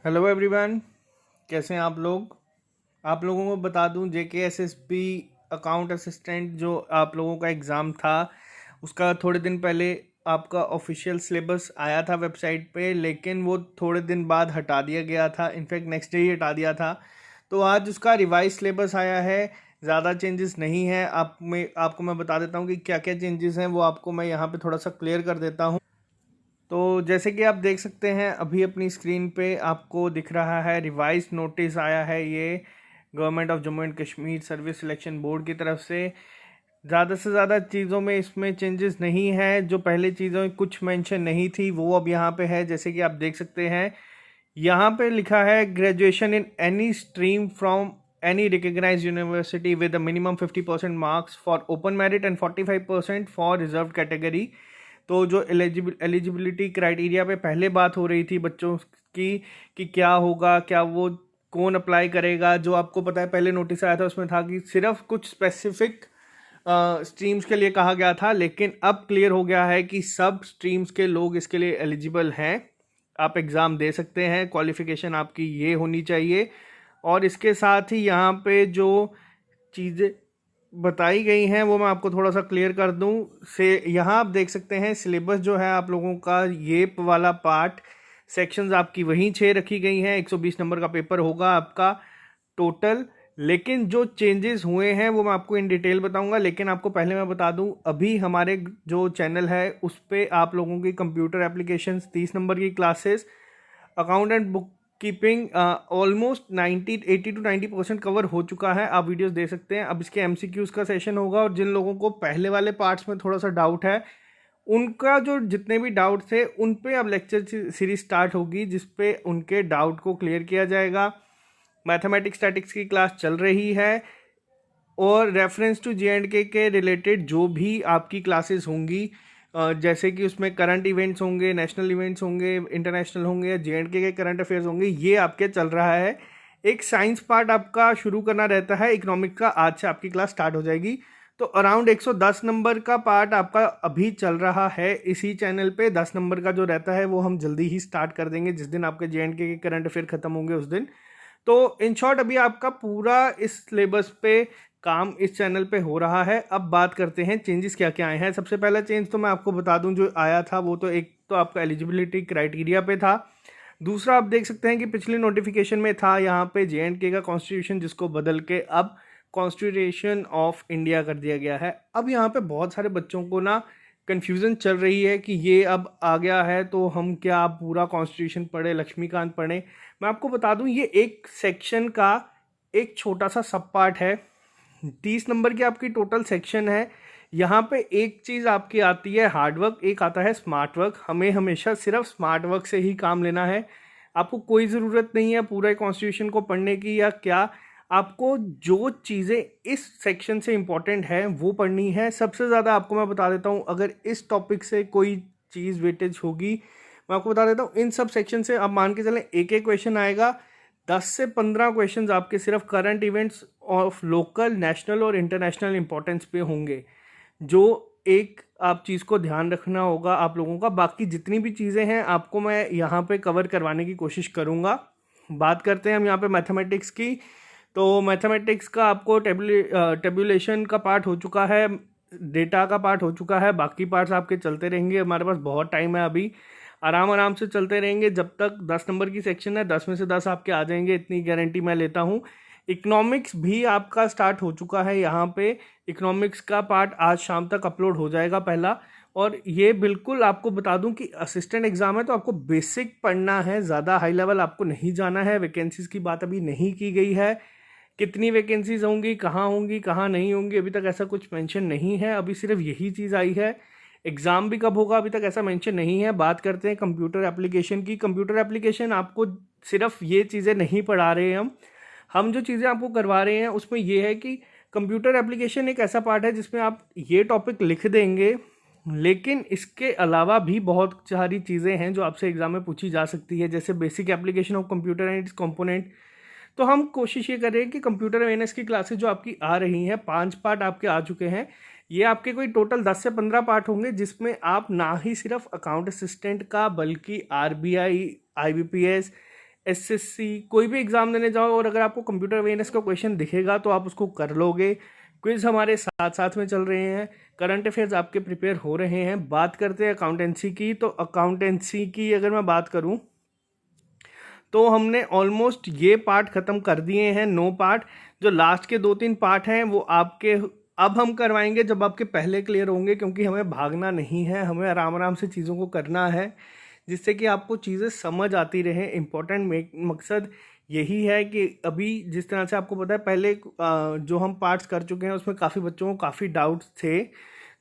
Hello everyone, कैसे हैं आप लोग। आप लोगों को बता दूं JKSSB अकाउंट असिस्टेंट जो आप लोगों का एग्ज़ाम था उसका थोड़े दिन पहले आपका ऑफिशियल सिलेबस आया था वेबसाइट पे, लेकिन वो थोड़े दिन बाद हटा दिया गया था। इनफैक्ट नेक्स्ट डे ही हटा दिया था। तो आज उसका रिवाइज सिलेबस आया है। ज़्यादा चेंजेस नहीं है। आपको मैं बता देता हूँ कि क्या क्या चेंजेस हैं, वो आपको मैं यहाँ पे थोड़ा सा क्लियर कर देता हूँ। तो जैसे कि आप देख सकते हैं अभी अपनी स्क्रीन पे आपको दिख रहा है रिवाइज नोटिस आया है। ये government of Jammu and Kashmir service selection board की तरफ से ज़्यादा से ज़्यादा चीज़ों में इसमें चेंजेस नहीं है। जो पहले चीज़ों में कुछ मेंशन नहीं थी वो अब यहाँ पे है। जैसे कि आप देख सकते हैं यहाँ पे लिखा है graduation in any stream from any recognised university with a minimum 50% marks for open merit and 45% for reserve category. तो जो एलिजिबिलिटी क्राइटेरिया पे पहले बात हो रही थी बच्चों की कि क्या होगा, क्या वो कौन अप्लाई करेगा, जो आपको पता है पहले नोटिस आया था उसमें था कि सिर्फ कुछ स्पेसिफिक स्ट्रीम्स के लिए कहा गया था, लेकिन अब क्लियर हो गया है कि सब स्ट्रीम्स के लोग इसके लिए एलिजिबल हैं। आप एग्ज़ाम दे सकते हैं, क्वालिफिकेशन आपकी ये होनी चाहिए। और इसके साथ ही यहाँ पे जो चीज़ें बताई गई हैं वो मैं आपको थोड़ा सा क्लियर कर दूं। से यहाँ आप देख सकते हैं सिलेबस जो है आप लोगों का ये वाला पार्ट सेक्शंस आपकी वहीं 6 रखी गई हैं। 120 नंबर का पेपर होगा आपका टोटल। लेकिन जो चेंजेस हुए हैं वो मैं आपको इन डिटेल बताऊंगा, लेकिन आपको पहले मैं बता दूं अभी हमारे जो चैनल है उस पर आप लोगों की कंप्यूटर एप्लीकेशंस 30 नंबर की classes, account and book keeping almost 80 to 90% cover हो चुका है। आप वीडियोस दे सकते हैं। अब इसके MCQs का सेशन होगा और जिन लोगों को पहले वाले पार्ट्स में थोड़ा सा डाउट है उनका जो जितने भी डाउट थे उन पे अब लेक्चर सीरीज स्टार्ट होगी जिस पे उनके डाउट को क्लियर किया जाएगा। मैथमेटिक्स स्टैटिक्स की क्लास चल रही है और रेफरेंस टू J&K के रिलेटेड जो भी आपकी क्लासेस होंगी, जैसे कि उसमें करंट इवेंट्स होंगे, नेशनल इवेंट्स होंगे, इंटरनेशनल होंगे या J&K के करंट अफेयर्स होंगे, ये आपके चल रहा है। एक साइंस पार्ट आपका शुरू करना रहता है इकोनॉमिक्स का, आज से आपकी क्लास स्टार्ट हो जाएगी। तो अराउंड 110 नंबर का पार्ट आपका अभी चल रहा है इसी चैनल पे। 10 नंबर का जो रहता है वो हम जल्दी ही स्टार्ट कर देंगे जिस दिन आपके J&K के करंट अफेयर खत्म होंगे उस दिन। तो इन शॉर्ट अभी आपका पूरा इस सिलेबस पे काम इस चैनल पे हो रहा है। अब बात करते हैं चेंजेस क्या क्या आए हैं। सबसे पहला चेंज तो मैं आपको बता दूं जो आया था वो तो एक तो आपका एलिजिबिलिटी क्राइटेरिया पे था। दूसरा आप देख सकते हैं कि पिछले नोटिफिकेशन में था यहाँ पे J&K का कॉन्स्टिट्यूशन, जिसको बदल के अब कॉन्स्टिट्यूशन ऑफ इंडिया कर दिया गया है। अब यहाँ पे बहुत सारे बच्चों को ना कन्फ्यूज़न चल रही है कि ये अब आ गया है तो हम क्या पूरा कॉन्स्टिट्यूशन पढ़े, लक्ष्मीकांत पढ़े। मैं आपको बता दूं ये एक सेक्शन का एक छोटा सा सब पार्ट है। 30 नंबर की आपकी टोटल सेक्शन है। यहाँ पे एक चीज़ आपकी आती है हार्डवर्क, एक आता है स्मार्ट वर्क। हमें हमेशा सिर्फ स्मार्ट वर्क से ही काम लेना है। आपको कोई ज़रूरत नहीं है पूरे कॉन्स्टिट्यूशन को पढ़ने की या क्या। आपको जो चीज़ें इस सेक्शन से इम्पॉर्टेंट है वो पढ़नी है। सबसे ज़्यादा आपको मैं बता देता हूँ, अगर इस टॉपिक से कोई चीज़ वेटेज होगी मैं आपको बता देता हूँ, इन सब सेक्शन से आप मान के चलें एक एक क्वेश्चन आएगा। 10 से 15 क्वेश्चंस आपके सिर्फ current events of local, national और इंटरनेशनल इंपॉर्टेंस पे होंगे। जो एक आप चीज़ को ध्यान रखना होगा आप लोगों का। बाकी जितनी भी चीज़ें हैं आपको मैं यहाँ पे कवर करवाने की कोशिश करूँगा। बात करते हैं हम यहाँ पे मैथमेटिक्स की। तो मैथमेटिक्स का आपको टेबुलेशन का पार्ट हो चुका है, डेटा का पार्ट हो चुका है, बाकी पार्ट्स आपके चलते रहेंगे। हमारे पास बहुत टाइम है अभी, आराम आराम से चलते रहेंगे जब तक 10 नंबर की सेक्शन है। 10 में से 10 आपके आ जाएंगे, इतनी गारंटी मैं लेता हूँ। इकोनॉमिक्स भी आपका स्टार्ट हो चुका है। यहाँ पे इकोनॉमिक्स का पार्ट आज शाम तक अपलोड हो जाएगा पहला। और ये बिल्कुल आपको बता दूं कि असिस्टेंट एग्जाम है तो आपको बेसिक पढ़ना है, ज़्यादा हाई लेवल आपको नहीं जाना है। वैकेंसीज की बात अभी नहीं की गई है, कितनी वैकेंसीज होंगी, कहाँ नहीं होंगी, अभी तक ऐसा कुछ मेंशन नहीं है। अभी सिर्फ यही चीज़ आई है। एग्ज़ाम भी कब होगा अभी तक ऐसा मेंशन नहीं है। बात करते हैं कंप्यूटर एप्लीकेशन की। कंप्यूटर एप्लीकेशन आपको सिर्फ ये चीज़ें नहीं पढ़ा रहे हैं हम जो चीज़ें आपको करवा रहे हैं उसमें ये है कि कंप्यूटर एप्लीकेशन एक ऐसा पार्ट है जिसमें आप ये टॉपिक लिख देंगे, लेकिन इसके अलावा भी बहुत सारी चीज़ें हैं जो आपसे एग्जाम में पूछी जा सकती है, जैसे basic application of computer and it's component. तो हम कोशिश ये करें कि कंप्यूटर अवेयरनेस की क्लासेस जो आपकी आ रही हैं, 5 पार्ट आपके आ चुके हैं, ये आपके कोई टोटल 10 से 15 पार्ट होंगे जिसमें आप ना ही सिर्फ अकाउंट असिस्टेंट का बल्कि RBI, IBPS, एसएससी कोई भी एग्ज़ाम देने जाओ और अगर आपको कंप्यूटर अवेयरनेस का क्वेश्चन दिखेगा तो आप उसको कर लोगे। क्विज़ हमारे साथ साथ में चल रहे हैं, करंट अफेयर्स आपके प्रिपेयर हो रहे हैं। बात करते हैं अकाउंटेंसी की, तो अकाउंटेंसी की अगर मैं बात करूं तो हमने ऑलमोस्ट ये पार्ट ख़त्म कर दिए हैं, 9 पार्ट। जो लास्ट के 2-3 पार्ट हैं वो आपके अब हम करवाएंगे जब आपके पहले क्लियर होंगे, क्योंकि हमें भागना नहीं है, हमें आराम आराम से चीज़ों को करना है जिससे कि आपको चीज़ें समझ आती रहे। इम्पोर्टेंट मकसद यही है कि अभी जिस तरह से आपको पता है पहले जो हम पार्ट्स कर चुके हैं उसमें काफ़ी बच्चों को काफ़ी डाउट्स थे,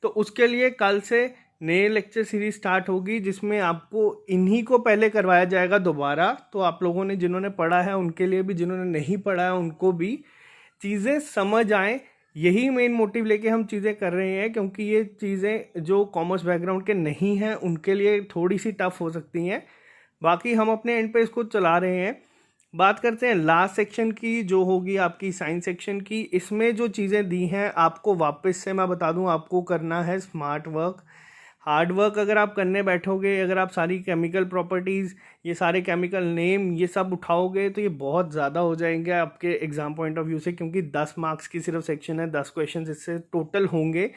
तो उसके लिए कल से नए लेक्चर सीरीज स्टार्ट होगी जिसमें आपको इन्हीं को पहले करवाया जाएगा दोबारा। तो आप लोगों ने जिन्होंने पढ़ा है उनके लिए भी, जिन्होंने नहीं पढ़ा है उनको भी चीज़ें समझ आए, यही मेन मोटिव लेके हम चीज़ें कर रहे हैं। क्योंकि ये चीज़ें जो कॉमर्स बैकग्राउंड के नहीं हैं उनके लिए थोड़ी सी टफ हो सकती हैं, बाकी हम अपने एंड पे इसको चला रहे हैं। बात करते हैं लास्ट सेक्शन की जो होगी आपकी साइंस सेक्शन की। इसमें जो चीज़ें दी हैं आपको वापस से मैं बता दूं, आपको करना है स्मार्ट वर्क, हार्ड वर्क। अगर आप करने बैठोगे, अगर आप सारी केमिकल प्रॉपर्टीज़, ये सारे केमिकल नेम ये सब उठाओगे तो ये बहुत ज़्यादा हो जाएंगे आपके एग्ज़ाम पॉइंट ऑफ व्यू से, क्योंकि 10 मार्क्स की सिर्फ सेक्शन है, 10 क्वेश्चन इससे टोटल होंगे।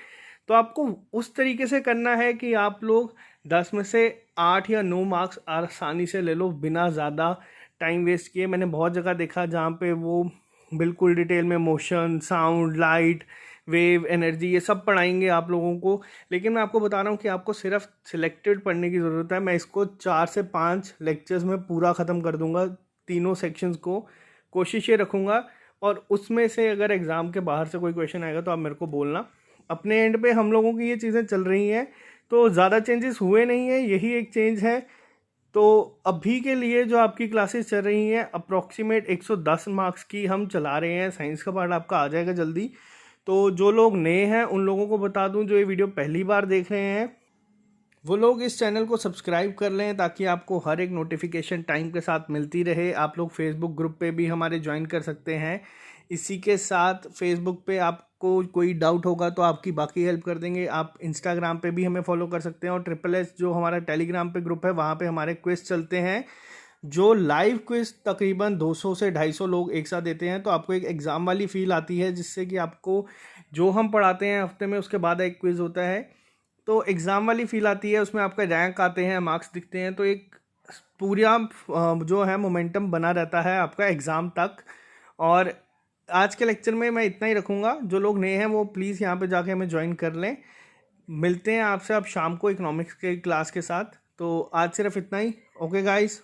तो आपको उस तरीके से करना है कि आप लोग 10 में से 8 या 9 मार्क्स आसानी से ले लो बिना ज़्यादा टाइम वेस्ट किए। मैंने बहुत जगह देखा जहाँ पे वो बिल्कुल डिटेल में motion, sound, light, wave, energy ये सब पढ़ाएंगे आप लोगों को, लेकिन मैं आपको बता रहा हूँ कि आपको सिर्फ सिलेक्टेड पढ़ने की ज़रूरत है। मैं इसको 4 से 5 लेक्चर्स में पूरा ख़त्म कर दूंगा, तीनों सेक्शंस को कोशिश ये रखूँगा। और उसमें से अगर एग्ज़ाम के बाहर से कोई क्वेश्चन आएगा तो आप मेरे को बोलना। अपने एंड पे हम लोगों की ये चीज़ें चल रही हैं, तो ज़्यादा चेंजेस हुए नहीं हैं, यही एक चेंज है। तो अभी के लिए जो आपकी क्लासेस चल रही हैं अप्रॉक्सीमेट 110 मार्क्स की हम चला रहे हैं। साइंस का पार्ट आपका आ जाएगा जल्दी। तो जो लोग नए हैं उन लोगों को बता दूं, जो ये वीडियो पहली बार देख रहे हैं वो लोग इस चैनल को सब्सक्राइब कर लें ताकि आपको हर एक नोटिफिकेशन टाइम के साथ मिलती रहे। आप लोग फेसबुक ग्रुप पे भी हमारे ज्वाइन कर सकते हैं। इसी के साथ फेसबुक पे आपको कोई डाउट होगा तो आपकी बाकी हेल्प कर देंगे। आप इंस्टाग्राम पे भी हमें फॉलो कर सकते हैं, और SSS जो हमारा टेलीग्राम पे ग्रुप है वहाँ पे हमारे क्विज चलते हैं, जो लाइव क्विज तकरीबन 200 से 250 लोग एक साथ देते हैं। तो आपको एक एग्ज़ाम वाली फील आती है, जिससे कि आपको जो हम पढ़ाते हैं हफ्ते में उसके बाद एक क्विज़ होता है, तो एग्ज़ाम वाली फील आती है। उसमें आपका रैंक आते हैं, मार्क्स दिखते हैं, तो एक पूरा जो है मोमेंटम बना रहता है आपका एग्ज़ाम तक। और आज के लेक्चर में मैं इतना ही रखूँगा। जो लोग नए हैं वो प्लीज़ यहाँ पे जाके हमें ज्वाइन कर लें। मिलते हैं आपसे अब शाम को इकोनॉमिक्स के क्लास के साथ। तो आज सिर्फ इतना ही। Okay guys.